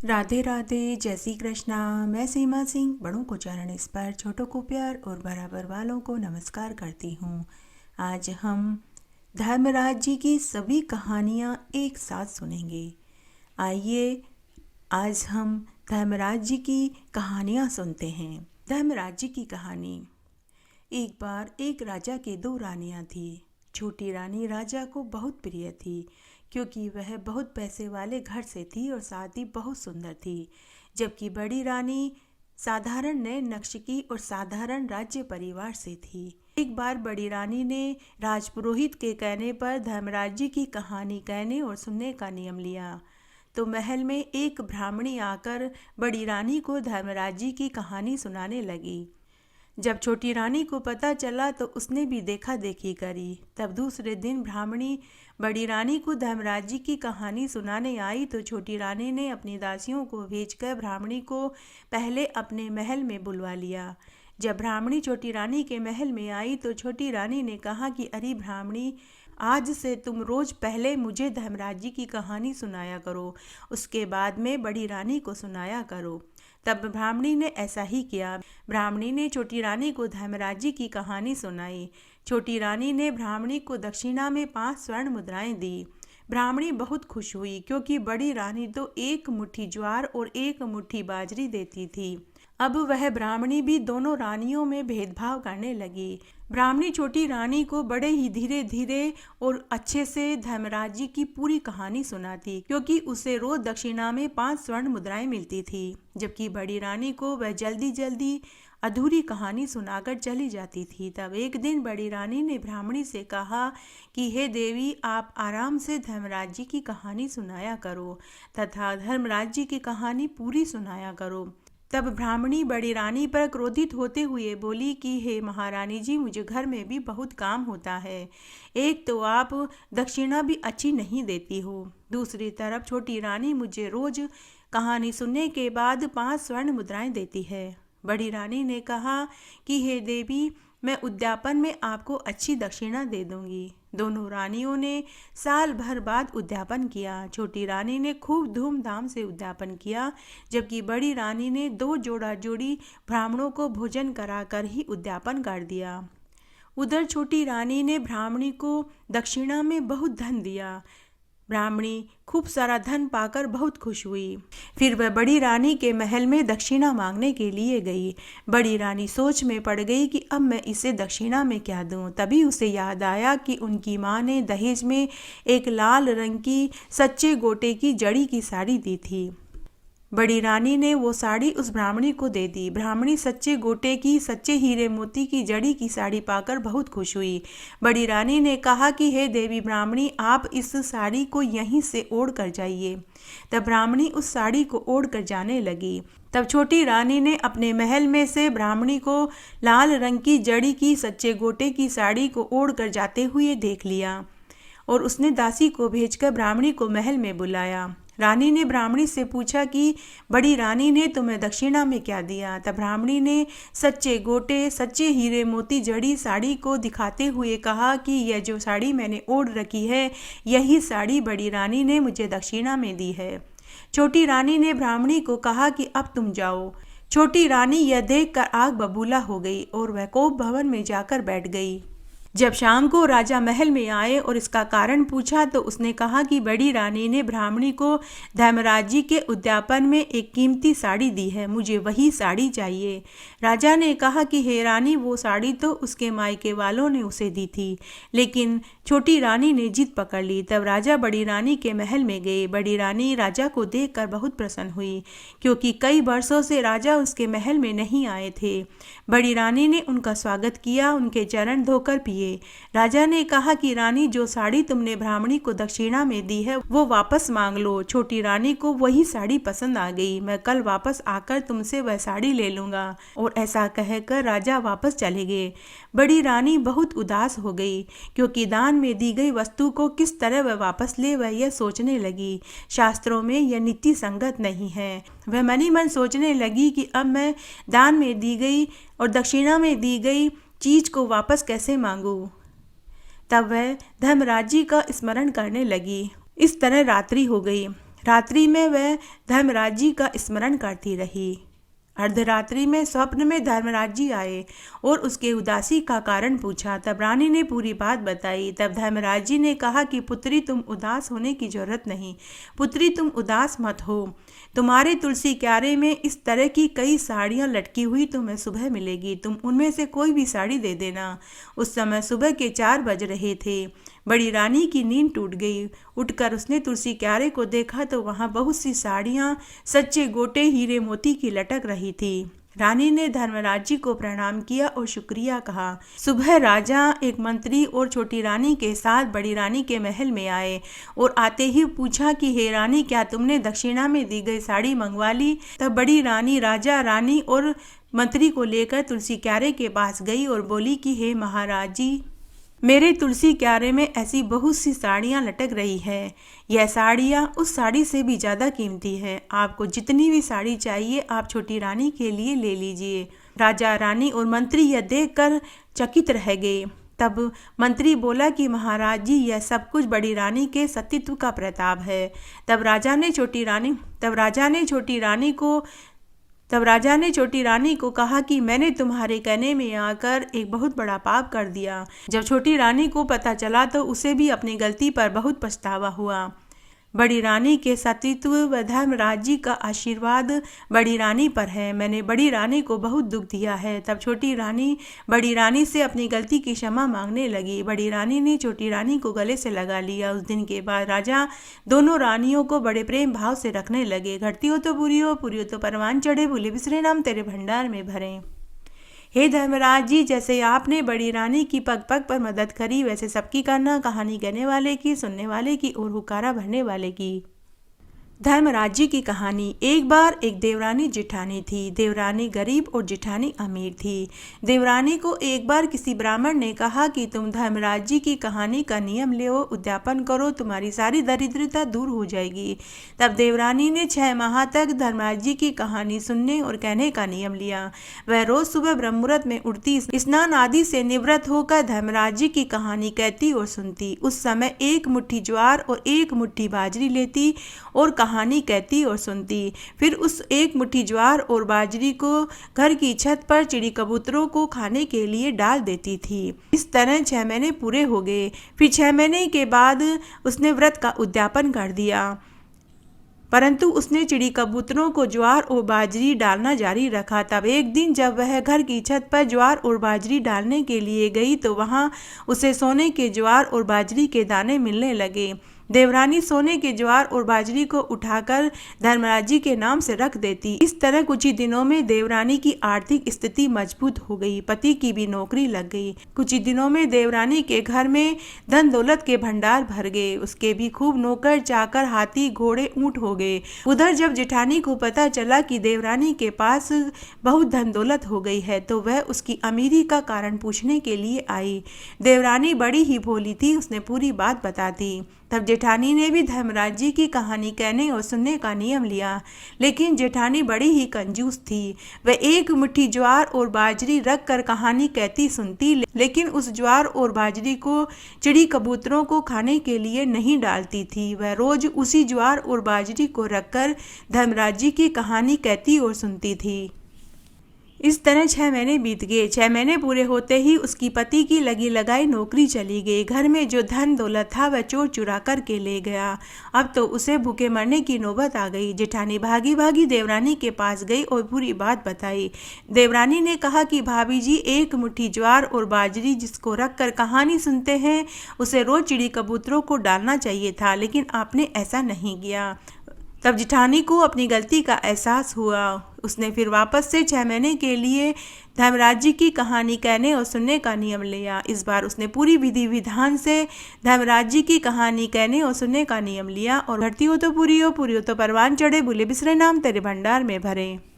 राधे राधे, जय श्री कृष्णा। मैं सीमा सिंह बड़ों को चरण स्पर्श, छोटों को प्यार और बराबर वालों को नमस्कार करती हूँ। आज हम धर्मराज जी की सभी कहानियाँ एक साथ सुनेंगे। आइए आज हम धर्मराज जी की कहानियाँ सुनते हैं। धर्मराज जी की कहानी। एक बार एक राजा के दो रानियाँ थी। छोटी रानी राजा को बहुत प्रिय थी क्योंकि वह बहुत पैसे वाले घर से थी और साथ ही बहुत सुंदर थी, जबकि बड़ी रानी साधारण नए नक्श की और साधारण राज्य परिवार से थी। एक बार बड़ी रानी ने राजपुरोहित के कहने पर धर्मराज जी की कहानी कहने और सुनने का नियम लिया। तो महल में एक ब्राह्मणी आकर बड़ी रानी को धर्मराज जी की कहानी सुनाने लगी। जब छोटी रानी को पता चला तो उसने भी देखा देखी करी। तब दूसरे दिन ब्राह्मणी बड़ी रानी को धर्मराज जी की कहानी सुनाने आई तो छोटी रानी ने अपनी दासियों को भेजकर ब्राह्मणी को पहले अपने महल में बुलवा लिया। जब ब्राह्मणी छोटी रानी के महल में आई तो छोटी रानी ने कहा कि अरे ब्राह्मणी, आज से तुम रोज पहले मुझे धर्मराज जी की कहानी सुनाया करो, उसके बाद में बड़ी रानी को सुनाया करो। तब ब्राह्मणी ने ऐसा ही किया। ब्राह्मणी ने छोटी रानी को धर्मराज जी की कहानी सुनाई। छोटी रानी ने ब्राह्मणी को दक्षिणा में 5 स्वर्ण मुद्राएं दी। ब्राह्मणी बहुत खुश हुई क्योंकि बड़ी रानी तो एक मुट्ठी ज्वार और एक मुट्ठी बाजरी देती थी। अब वह ब्राह्मणी भी दोनों रानियों में भेदभाव करने लगी। ब्राह्मणी छोटी रानी को बड़े ही धीरे धीरे और अच्छे से धर्मराज जी की पूरी कहानी सुनाती क्योंकि उसे रोज दक्षिणा में 5 स्वर्ण मुद्राएं मिलती थी, जबकि बड़ी रानी को वह जल्दी जल्दी अधूरी कहानी सुनाकर चली जाती थी। तब एक दिन बड़ी रानी ने ब्राह्मणी से कहा कि हे देवी, आप आराम से धर्मराज जी की कहानी सुनाया करो तथा धर्मराज जी की कहानी पूरी सुनाया करो। तब ब्राह्मणी बड़ी रानी पर क्रोधित होते हुए बोली कि हे महारानी जी, मुझे घर में भी बहुत काम होता है। एक तो आप दक्षिणा भी अच्छी नहीं देती हो, दूसरी तरफ छोटी रानी मुझे रोज कहानी सुनने के बाद 5 स्वर्ण मुद्राएं देती है। बड़ी रानी ने कहा कि हे देवी, मैं उद्यापन में आपको अच्छी दक्षिणा दे दूंगी। दोनों रानियों ने साल भर बाद उद्यापन किया। छोटी रानी ने खूब धूमधाम से उद्यापन किया, जबकि बड़ी रानी ने 2 जोड़ा जोड़ी ब्राह्मणों को भोजन कराकर ही उद्यापन कर दिया। उधर छोटी रानी ने ब्राह्मणी को दक्षिणा में बहुत धन दिया। ब्राह्मणी खूब सारा धन पाकर बहुत खुश हुई। फिर वह बड़ी रानी के महल में दक्षिणा मांगने के लिए गई। बड़ी रानी सोच में पड़ गई कि अब मैं इसे दक्षिणा में क्या दूं। तभी उसे याद आया कि उनकी माँ ने दहेज में एक लाल रंग की सच्चे गोटे की जड़ी की साड़ी दी थी। बड़ी रानी ने वो साड़ी उस ब्राह्मणी को दे दी। ब्राह्मणी सच्चे गोटे की, सच्चे हीरे मोती की जड़ी की साड़ी पाकर बहुत खुश हुई। बड़ी रानी ने कहा कि हे देवी ब्राह्मणी, आप इस साड़ी को यहीं से ओढ़ कर जाइए। तब ब्राह्मणी उस साड़ी को ओढ़ कर जाने लगी। तब छोटी रानी ने अपने महल में से ब्राह्मणी को लाल रंग की जड़ी की सच्चे गोटे की साड़ी को ओढ़ कर जाते हुए देख लिया और उसने दासी को भेजकर ब्राह्मणी को महल में बुलाया। रानी ने ब्राह्मणी से पूछा कि बड़ी रानी ने तुम्हें दक्षिणा में क्या दिया। तब ब्राह्मणी ने सच्चे गोटे, सच्चे हीरे मोती जड़ी साड़ी को दिखाते हुए कहा कि यह जो साड़ी मैंने ओढ़ रखी है, यही साड़ी बड़ी रानी ने मुझे दक्षिणा में दी है। छोटी रानी ने ब्राह्मणी को कहा कि अब तुम जाओ। छोटी रानी यह देखकर आग बबूला हो गई और वह कोप भवन में जाकर बैठ गई। जब शाम को राजा महल में आए और इसका कारण पूछा तो उसने कहा कि बड़ी रानी ने ब्राह्मणी को धर्मराज जी के उद्यापन में एक कीमती साड़ी दी है, मुझे वही साड़ी चाहिए। राजा ने कहा कि हे रानी, वो साड़ी तो उसके मायके वालों ने उसे दी थी, लेकिन छोटी रानी ने जिद पकड़ ली। तब राजा बड़ी रानी के महल में गए। बड़ी रानी राजा को देखकर बहुत प्रसन्न हुई क्योंकि कई वर्षों से राजा उसके महल में नहीं आए थे। बड़ी रानी ने उनका स्वागत किया, उनके चरण धोकर पिए। राजा ने कहा कि रानी, जो साड़ी तुमने ब्राह्मणी को दक्षिणा में दी है वो वापस मांग लो। छोटी रानी को वही साड़ी पसंद आ गई। मैं कल वापस आकर तुमसे वह साड़ी ले लूंगा। और ऐसा कहकर राजा वापस चले गए। बड़ी रानी बहुत उदास हो गई क्योंकि दान में दी गई वस्तु को किस तरह वह वापस ले, वह यह सोचने लगी। शास्त्रों में यह नीति संगत नहीं है। वह मनी मन सोचने लगी कि अब मैं दान में दी गई और दक्षिणा में दी गई चीज को वापस कैसे मांगूं। तब वह धर्मराज जी का स्मरण करने लगी। इस तरह रात्रि हो गई। रात्रि में वह धर्मराज जी का स्मरण करती रही। अर्धरात्रि में स्वप्न में धर्मराज जी आए और उसके उदासी का कारण पूछा। तब रानी ने पूरी बात बताई। तब धर्मराज जी ने कहा कि पुत्री, तुम उदास होने की जरूरत नहीं। पुत्री, तुम उदास मत हो। तुम्हारे तुलसी क्यारे में इस तरह की कई साड़ियाँ लटकी हुई तुम्हें सुबह मिलेगी। तुम उनमें से कोई भी साड़ी दे देना। उस समय सुबह के 4 बज रहे थे। बड़ी रानी की नींद टूट गई। उठकर उसने तुलसी क्यारे को देखा तो वहाँ बहुत सी साड़ियाँ सच्चे गोटे हीरे मोती की लटक रही थी। रानी ने धर्मराज जी को प्रणाम किया और शुक्रिया कहा। सुबह राजा, एक मंत्री और छोटी रानी के साथ बड़ी रानी के महल में आए और आते ही पूछा कि हे रानी, क्या तुमने दक्षिणा में दी गई साड़ी मंगवा ली? तब बड़ी रानी राजा, रानी और मंत्री को लेकर तुलसी क्यारे के पास गई और बोली कि हे महाराज जी, मेरे तुलसी क्यारे में ऐसी बहुत सी साड़ियाँ लटक रही है। यह साड़ियाँ उस साड़ी से भी ज़्यादा कीमती है। आपको जितनी भी साड़ी चाहिए आप छोटी रानी के लिए ले लीजिए। राजा, रानी और मंत्री यह देखकर चकित रह गए। तब मंत्री बोला कि महाराज जी, यह सब कुछ बड़ी रानी के सतीत्व का प्रताप है। तब राजा ने छोटी रानी को कहा कि मैंने तुम्हारे कहने में आकर एक बहुत बड़ा पाप कर दिया। जब छोटी रानी को पता चला तो उसे भी अपनी गलती पर बहुत पछतावा हुआ। बड़ी रानी के सतीत्व व धर्मराज जी का आशीर्वाद बड़ी रानी पर है। मैंने बड़ी रानी को बहुत दुख दिया है। तब छोटी रानी बड़ी रानी से अपनी गलती की क्षमा मांगने लगी। बड़ी रानी ने छोटी रानी को गले से लगा लिया। उस दिन के बाद राजा दोनों रानियों को बड़े प्रेम भाव से रखने लगे। घटती हो तो पूरी हो तो परवान चढ़े, भूले बिसरे नाम तेरे भंडार में भरे। हे धर्मराज जी, जैसे आपने बड़ी रानी की पग पग पर मदद करी, वैसे सबकी करना, कहानी कहने वाले की, सुनने वाले की और हुकारा भरने वाले की। धर्मराज जी की कहानी। एक बार एक देवरानी जिठानी थी। देवरानी गरीब और जिठानी अमीर थी। देवरानी को एक बार किसी ब्राह्मण ने कहा कि तुम धर्मराज जी की कहानी का नियम लो, उद्यापन करो, तुम्हारी सारी दरिद्रता दूर हो जाएगी। तब देवरानी ने 6 माह तक धर्मराज जी की कहानी सुनने और कहने का नियम लिया। वह रोज सुबह ब्रह्म मुहूर्त में उठती, स्नान आदि से निवृत्त होकर धर्मराज जी की कहानी कहती और सुनती। उस समय 1 मुट्ठी ज्वार और 1 मुट्ठी बाजरी लेती और कहानी कहती और सुनती। फिर उस 1 मुट्ठी ज्वार और बाजरी को घर की छत पर चिड़ी कबूतरों को खाने के लिए डाल देती थी। इस तरह 6 महीने पूरे हो गए। फिर 6 महीने के बाद उसने व्रत का उद्यापन कर दिया, परंतु उसने चिड़ी कबूतरों को ज्वार और बाजरी डालना जारी रखा। तब एक दिन जब वह घर की छत पर ज्वार और बाजरी डालने के लिए गई तो वहां उसे सोने के ज्वार और बाजरी के दाने मिलने लगे। देवरानी सोने के ज्वार और बाजरी को उठाकर धर्मराज जी के नाम से रख देती। इस तरह कुछ ही दिनों में देवरानी की आर्थिक स्थिति मजबूत हो गई। पति की भी नौकरी लग गई। कुछ ही दिनों में देवरानी के घर में धन दौलत के भंडार भर गए। उसके भी खूब नौकर चाकर, हाथी घोड़े ऊंट हो गए। उधर जब जेठानी को पता चला कि देवरानी के पास बहुत धन दौलत हो गई है तो वह उसकी अमीरी का कारण पूछने के लिए आई। देवरानी बड़ी ही भोली थी, उसने पूरी बात बता दी। तब जेठानी ने भी धर्मराज जी की कहानी कहने और सुनने का नियम लिया, लेकिन जेठानी बड़ी ही कंजूस थी। वह 1 मुट्ठी ज्वार और बाजरी रख कर कहानी कहती सुनती, लेकिन उस ज्वार और बाजरी को चिड़ी कबूतरों को खाने के लिए नहीं डालती थी। वह रोज उसी ज्वार और बाजरी को रखकर धर्मराज जी की कहानी कहती और सुनती थी। इस तरह 6 महीने बीत गए। 6 महीने पूरे होते ही उसकी पति की लगी लगाई नौकरी चली गई। घर में जो धन दौलत था वह चोर चुरा कर के ले गया। अब तो उसे भूखे मरने की नौबत आ गई। जेठानी भागी भागी देवरानी के पास गई और पूरी बात बताई। देवरानी ने कहा कि भाभी जी, 1 मुट्ठी ज्वार और बाजरी जिसको रख कर कहानी सुनते हैं उसे रोज चिड़ी कबूतरों को डालना चाहिए था, लेकिन आपने ऐसा नहीं किया। तब जेठानी को अपनी गलती का एहसास हुआ। उसने फिर वापस से 6 महीने के लिए धर्मराज जी की कहानी कहने और सुनने का नियम लिया। इस बार उसने पूरी विधि विधान से धर्मराज जी की कहानी कहने और सुनने का नियम लिया और घटती हो तो पूरी हो तो परवान चढ़े, भूले बिसरे नाम तेरे भंडार में भरे।